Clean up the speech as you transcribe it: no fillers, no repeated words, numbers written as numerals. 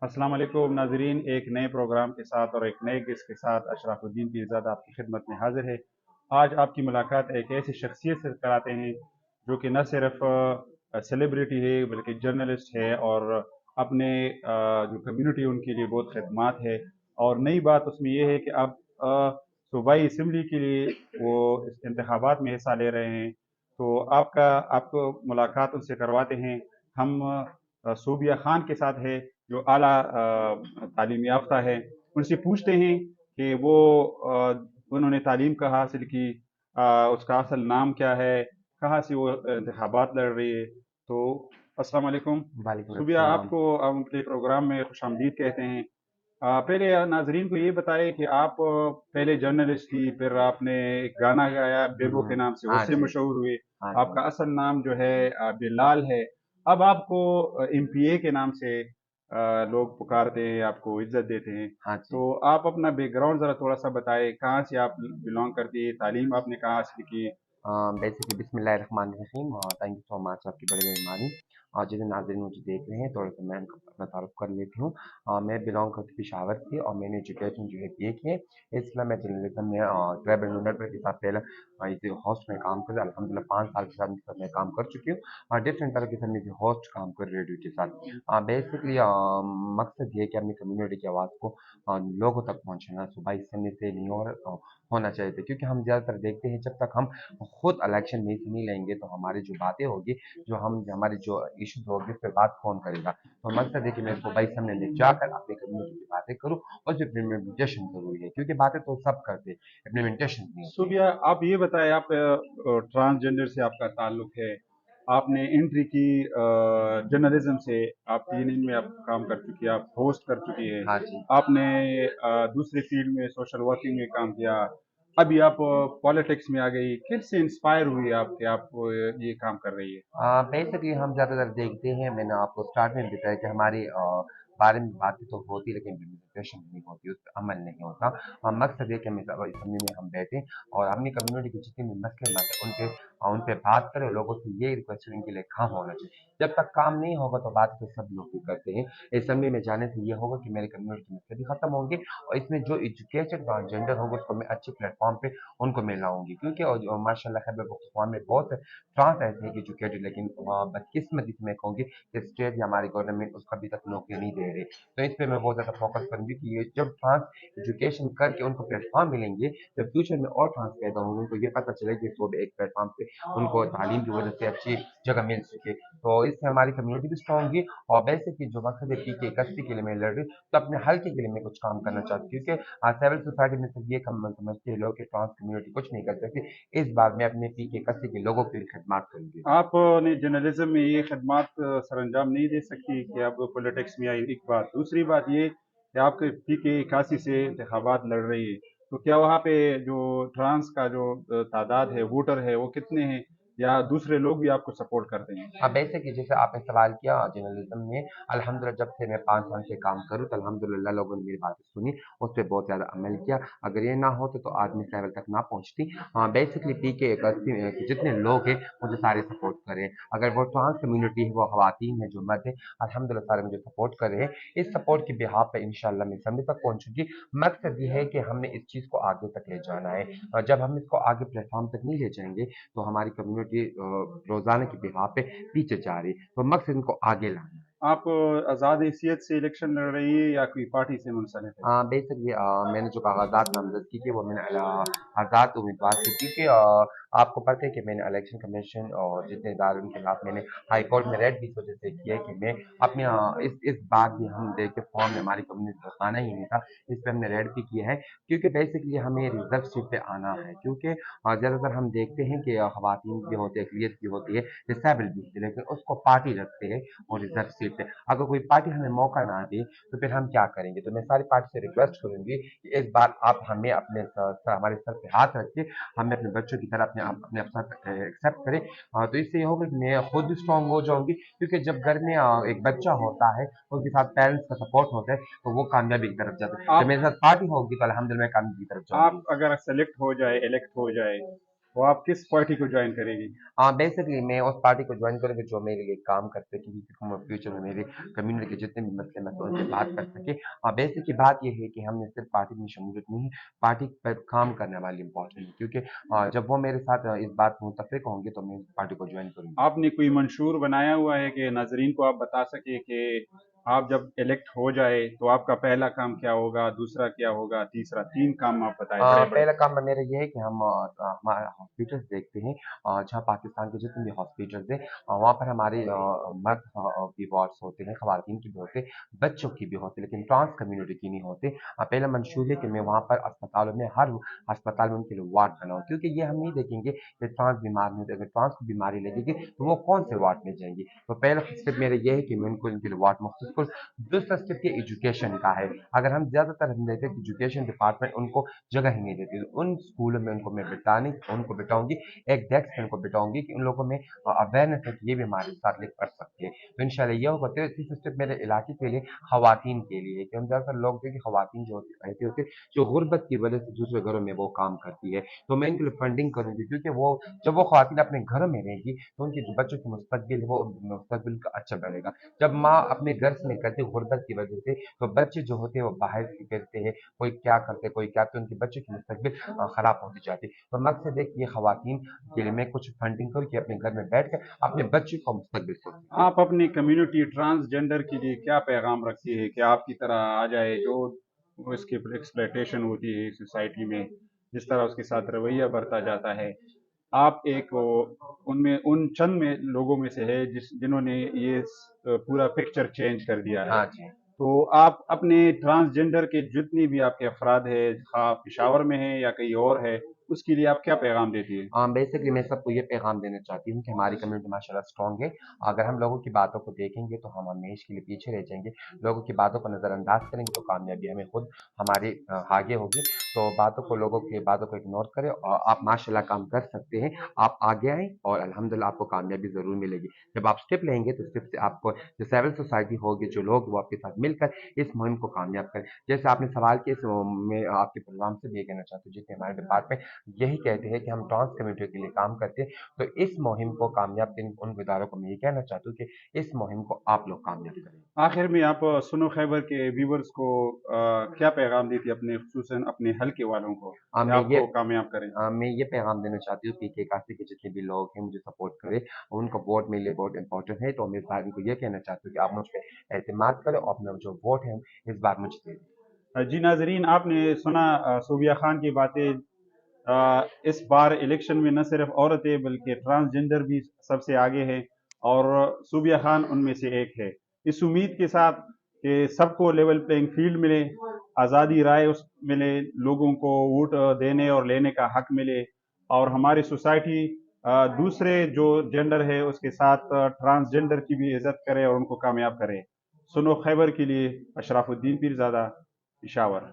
अस्सलाम वालेकुम नाजरीन, एक नए प्रोग्राम के साथ और एक नए गेस्ट के साथ अशरफुद्दीन पीरज़ादा आपकी खिदमत में हाजिर है। आज आपकी मुलाकात एक ऐसी शख्सियत से कराते हैं जो कि न सिर्फ सेलिब्रिटी है बल्कि जर्नलिस्ट है और अपने जो कम्युनिटी उनके लिए बहुत खदमात है। और नई बात उसमें यह है कि अब सूबाई असम्बली के लिए वो इस इंतखाबात में हिस्सा ले रहे हैं। तो आपको मुलाकात उनसे करवाते हैं। हम सूबिया खान के साथ है जो आला तालीम याफ्ता है। उनसे पूछते हैं कि उन्होंने तालीम कहाँ हासिल की, उसका असल नाम क्या है, कहाँ से वो इंतखाबात लड़ रही है। तो अस्सलाम वालेकुम वालेकुम सुबिया, अस्सलाम। आपको अपने प्रोग्राम में खुशामदीद कहते हैं। पहले नाजरीन को ये बताएं कि आप पहले जर्नलिस्ट थी, फिर आपने एक गाना गाया बेबो के नाम से, हाँ उससे जी। मशहूर हुए। हाँ जी। आपका असल नाम जो है बिलाल है। अब आपको एमपीए के नाम से लोग पुकारते हैं, आपको इज्जत देते हैं। हाँ जी। तो आप अपना बैकग्राउंड ज़रा थोड़ा सा बताएं, कहाँ से आप बिलोंग करती है, तालीम आपने कहाँ हासिल की। बेसिकली बिस्मिल्लाहिर्रहमानिर्रहीम। थैंक यू सो मच, आपकी बड़ी मेहरबानी। और जितने नाज़रीन मुझे देख रहे हैं, थोड़ा सा मैं उनका अपना तारुफ कर लेती हूँ। मैं बिलोंग करती पेशावर से और मैंने एजुकेशन जो है बीए की है। इस समय मैं जर्नलिज्म में ट्रैवल नेटवर्क के साथ पहले इसे होस्ट में काम कर अल्हम्दुलिल्लाह 5 साल के साथ इनके साथ मैं काम कर चुकी हूँ और डिफरेंट तरह के सर में होस्ट काम कर रेडियो के साथ। बेसिकली मकसद ये है कि अपनी कम्युनिटी की आवाज़ को लोगों तक पहुँचाना सुबह इस समय से नहीं और होना चाहिए था, क्योंकि हम ज़्यादातर देखते हैं जब तक हम खुद इलेक्शन में हिस्सा नहीं लेंगे तो हमारी जो बातें होगी, हमारी जो इश्यूज होगी, उस पर बात कौन करेगा। तो मकसद है कि मैं सुबह सामने ले जाकर अपनी कम्युनिटी की बातें करूँ और जो इम्प्लीमेंटेशन जरूरी है, क्योंकि बातें तो सब करते हैं, इम्प्लीमेंटेशन नहीं होती। सुबिया, आप ये बताएं, आप ट्रांसजेंडर से आपका ताल्लुक है, आपने एंट्री की जर्नलिज्म से, आप यूनियन में आप काम कर चुकी है, आप होस्ट कर चुकी है। हाँ जी। आपने दूसरे फील्ड में सोशल वर्किंग में काम किया। अभी आप पॉलिटिक्स में आ गई, किससे इंस्पायर हुई आप कि आप ये काम कर रही है। बेसिकली हम ज़्यादातर देखते हैं, मैंने आपको स्टार्ट में बताया कि हमारी बारे में बातें तो होती लेकिन इम्प्लीमेंटेशन नहीं होती, उस पर अमल नहीं होता। मकसद ये कि हम इस असम्बली में हम बैठें और अपनी कम्युनिटी के जितने भी मसले मसले उन पे बात करें। लोगों से ये रिक्वेस्ट इनके लिए काम होना चाहिए। जब तक काम नहीं होगा तो बात तो सब लोग भी करते हैं। असम्बली में जाने से ये होगा कि मेरी कम्युनिटी के मसले भी खत्म होंगे और इसमें जो एजुकेटेड ट्रांसजेंडर होंगे उसको मैं अच्छे प्लेटफॉर्म पे उनको मैं लाऊंगी, क्योंकि माशाल्लाह खैबर पख्तूनख्वा में बहुत ट्रांस ऐसे हैं एजुकेटेड, लेकिन बदकिस्मती से मैं कहूँगी कि स्टेट या हमारी गवर्नमेंट उसको अभी तक नौकरी नहीं दे रही। तो इस पे मैं बहुत ज़्यादा फोकस करूँगी कि ये जब ट्रांस एजुकेशन करके उनको प्लेटफॉर्म मिलेंगे, जब फ्यूचर में और ट्रांस पैदा होंगे, उनको ये पता चले कि वो भी एक प्लेटफॉर्म पे उनको तालीम की वजह से अच्छी जगह मिल सके, तो इससे हमारी कम्युनिटी भी स्ट्रॉन्ग होगी। और वैसे कि जो मकसद है पी के 81 के लिए मैं लड़ रही हूँ, तो अपने हल्के के लिए मैं कुछ काम करना चाहती हूँ, क्योंकि सिविल सोसाइटी में सिर्फ ये कम समझते हैं लोग कि ट्रांस कम्युनिटी कुछ नहीं कर सकती। इस बार मैं अपने पी के 81 के लोगों के लिए खिदमत करूंगी। आपने जर्नलिज्म में ये खदमात सरअंजाम नहीं दे सकती कि आप पॉलिटिक्स में आई, एक बात। दूसरी बात ये कि आपके पी के 81 से इंतखाबात लड़ रही है, तो क्या वहाँ पे जो ट्रांस का जो तादाद है, वोटर है, वो कितने हैं, या दूसरे लोग भी आपको सपोर्ट करते हैं। अब ऐसे कि जैसे आपने सवाल किया जर्नलिज्म में, अल्हम्दुलिल्लाह जब से मैं 5 साल से काम करूँ तो अल्हम्दुलिल्लाह लोगों ने मेरी बातें सुनी, उस पर बहुत ज़्यादा अमल किया। अगर ये ना होते तो आज मैं इस लेवल तक ना पहुँचती। हाँ, बेसिकली पी के एक जितने लोग हैं मुझे सारे सपोर्ट करें। अगर वो ट्रांस कम्युनिटी है, वो खवातीन है, जो मर्द है, अल्हम्दुलिल्लाह सारे मुझे सपोर्ट कर रहे हैं। इस सपोर्ट के बिहाफ पे इंशाल्लाह मैं समय तक पहुँचूंगी। मकसद ये है कि हमने इस चीज़ को आगे तक ले जाना है और जब हम इसको आगे प्लेटफॉर्म तक नहीं ले जाएंगे तो हमारी कम्युनिटी रोजाना के बिहाफ पे पीछे जा रही है। तो मकसद इनको आगे लाना है। आप आज़ाद हैसियत से इलेक्शन लड़ रही है या कोई पार्टी से मुंसलिक है। बेसिकली मैंने जो कागजात नामजदगी की वो मैंने आज़ाद उम्मीदवार से की थी। आपको पता है कि मैंने इलेक्शन कमीशन और जितने इदारे उनके खिलाफ मैंने हाई कोर्ट में रेड भी इस वजह से किया है कि मैं अपने इस बात भी हम देख के फॉर्म में हमारी कम्युनिटी को आना ही नहीं था। इस पे हमने रेड भी किया है, क्योंकि बेसिकली हमें रिजर्व सीट पे आना है, क्योंकि ज़्यादातर हम देखते हैं कि खवातीन भी होती है, अकलियत भी होती है, डिसेबल भी होती है, लेकिन उसको पार्टी रखते हैं और रिजर्व सीट पे। अगर कोई पार्टी हमें मौका ना दे तो फिर हम क्या करेंगे। तो मैं सारी पार्टी से रिक्वेस्ट करूंगी कि इस बार आप हमें हमारे सर पे हाथ रख के हमें अपने बच्चों की तरह अपने अफसर एक्सेप्ट करें। तो इससे ये होगा कि मैं खुद भी स्ट्रांग हो जाऊंगी, क्योंकि जब घर में एक बच्चा होता है, उसके साथ पेरेंट्स का सपोर्ट होता है, तो वो कामयाबी की तरफ जाता है। जब आप मेरे साथ पार्टी होगी तो अल्हम्दुलिल्लाह मैं कामयाबी की तरफ आप जाऊंगी। अगर सेलेक्ट हो जाए, इलेक्ट हो जाए, तो आप किस पार्टी को ज्वाइन करेंगी? बेसिकली मैं उस पार्टी को ज्वाइन करूँगा जो मेरे लिए काम कर सके, क्योंकि फ्यूचर में मेरी कम्युनिटी के जितने भी मसले मैं उनसे बात कर सके। बेसिकली बात ये है कि हमने सिर्फ पार्टी में शमूलियत नहीं, पार्टी पर काम करने वाली इम्पोर्टेंट है, क्योंकि जब वो मेरे साथ इस बात में मुत्तफिक होंगे तो मैं इस पार्टी को ज्वाइन करूँगा। आपने कोई मंशूर बनाया हुआ है कि नाजरीन को आप बता सके कि आप जब इलेक्ट हो जाए तो आपका पहला काम क्या होगा, दूसरा क्या होगा, तीसरा, 3 काम आप बताएं बड़े बड़े। पहला काम मेरा ये है कि हम हमारे हॉस्पिटल्स देखते हैं, जहाँ पाकिस्तान के जितने भी हॉस्पिटल्स हैं, वहाँ पर हमारे मर्द की वार्ड्स होते हैं, खवातीन की भी होते हैं, बच्चों की भी होते हैं, लेकिन ट्रांस कम्युनिटी की नहीं होते। पहला मंशूर है कि मैं वहाँ पर अस्पतालों में, हर अस्पताल में उनके लिए वार्ड बनाऊँ, क्योंकि ये हम नहीं देखेंगे कि ट्रांस बीमार नहीं होते, अगर ट्रांस को बीमारी लगेगी तो वो कौन से वार्ड में जाएंगे। तो पहला स्टेप मेरा ये है कि मैं उनको इनके लिए वार्ड मुख्तस करूँ। दूसरा स्टेप ये एजुकेशन का है। अगर हम ज़्यादातर हम देखते हैं कि एजुकेशन डिपार्टमेंट उनको जगह ही नहीं देती, तो उन स्कूलों में उनको बिठाऊंगी, एक डेस्क पे उनको बिठाऊंगी कि उन लोगों में अवेयरनेस है कि ये भी हमारे साथ लिख पढ़ सकते हैं। तो इंशाल्लाह ये होगा। तीसरा स्टेप मेरे इलाके के लिए खवातीन के लिए, कि हम ज़्यादातर लोग देखिए खवातीन जो रहती होती है, जो गुर्बत की वजह से दूसरे घरों में वो काम करती है, तो मैं इनके लिए फंडिंग करूंगी, क्योंकि वो जब वो खवातीन अपने घरों में रहेगी तो उनके जो बच्चों की मुस्तकबिल है वो मुस्तकबिल का अच्छा बनेगा। जब माँ अपने घर से निकलती है गुर्बत की वजह से, तो बच्चे जो होते हैं वो बाहर फिरते हैं, कोई क्या करते कोई क्या, तो उनके बच्चों की मुस्तकबिल खराब होती जाती है। तो मकसद है कि ये खवातीन के लिए मैं कुछ फंडिंग करूँ कि अपने घर में बैठ कर अपने बच्चों को मुस्तकबिल सोचें। आप अपनी कम्युनिटी ट्रांसजेंडर के लिए क्या पैगाम रखती है कि आपकी तरह आ जाए, जो उसकी एक्सप्लॉयटेशन होती है सोसाइटी में, जिस तरह उसके साथ रवैया बरता जाता है, आप एक उनमें उन चंद में लोगों में से है जिन्होंने ये पूरा पिक्चर चेंज कर दिया है। हाँ जी। तो आप अपने ट्रांसजेंडर के जितनी भी आपके अफराद है, हाँ पेशावर में है या कहीं और है, उसके लिए आप क्या पैगाम देती है? बेसिकली मैं सबको ये पैगाम देना चाहती हूँ कि हमारी कम्युनिटी माशाल्लाह स्ट्रॉन्ग है। अगर हम लोगों की बातों को देखेंगे तो हम हमेशा के लिए पीछे रह जाएंगे। लोगों की बातों को नज़रअंदाज करेंगे तो कामयाबी हमें खुद हमारे आगे होगी। तो लोगों की बातों को इग्नोर करें और आप माशाल्लाह काम कर सकते हैं। आप आगे आएँ और अल्हम्दुलिल्लाह आपको कामयाबी ज़रूर मिलेगी। जब आप स्टेप लेंगे तो स्टेप से आपको जो सिविल सोसाइटी होगी, जो लोग वो आपके साथ मिलकर इस मुहिम को कामयाब करें। जैसे आपने सवाल किया, इस मैं आपके प्रोग्राम से भी ये कहना चाहता हूँ, जितने हमारे डिपार्टमेंट यही कहते हैं कि हम ट्रांस कम्युनिटी के लिए काम करते हैं, तो इस मुहिम को कामयाब उन इदारों को मैं ये कहना चाहता हूँ कि इस मुहिम को आप लोग कामयाब करें। आखिर में आप सुनो खैबर के व्यूवर्स को क्या पैगाम देती है, अपने खुसूसन अपने हल्के वालों को हाँ, कि आपको कामयाब करें? मैं ये पैगाम देना चाहती हूँ कि काशी के जितने भी लोग हैं मुझे सपोर्ट करें, उनको वोट मेरे लिए बहुत इंपॉर्टेंट है, तो मैं इस बार इनको ये कहना चाहती हूँ कि आप मुझ पर एतमाद करें और अपना जो वोट है इस बार मुझे दे दें। जी नाजरीन, आपने सुना सूबिया खान की बातें। इस बार इलेक्शन में न सिर्फ औरतें बल्कि ट्रांसजेंडर भी सबसे आगे है और सूबिया खान उनमें से एक है। इस उम्मीद के साथ कि सबको लेवल प्लेइंग फील्ड मिले, आज़ादी राय उस मिले, लोगों को वोट देने और लेने का हक मिले और हमारी सोसाइटी दूसरे जो जेंडर है उसके साथ ट्रांसजेंडर की भी इज्जत करे और उनको कामयाब करे। सुनो खैबर के लिए अशराफुद्दीन पीरज़ादा, पेशावर।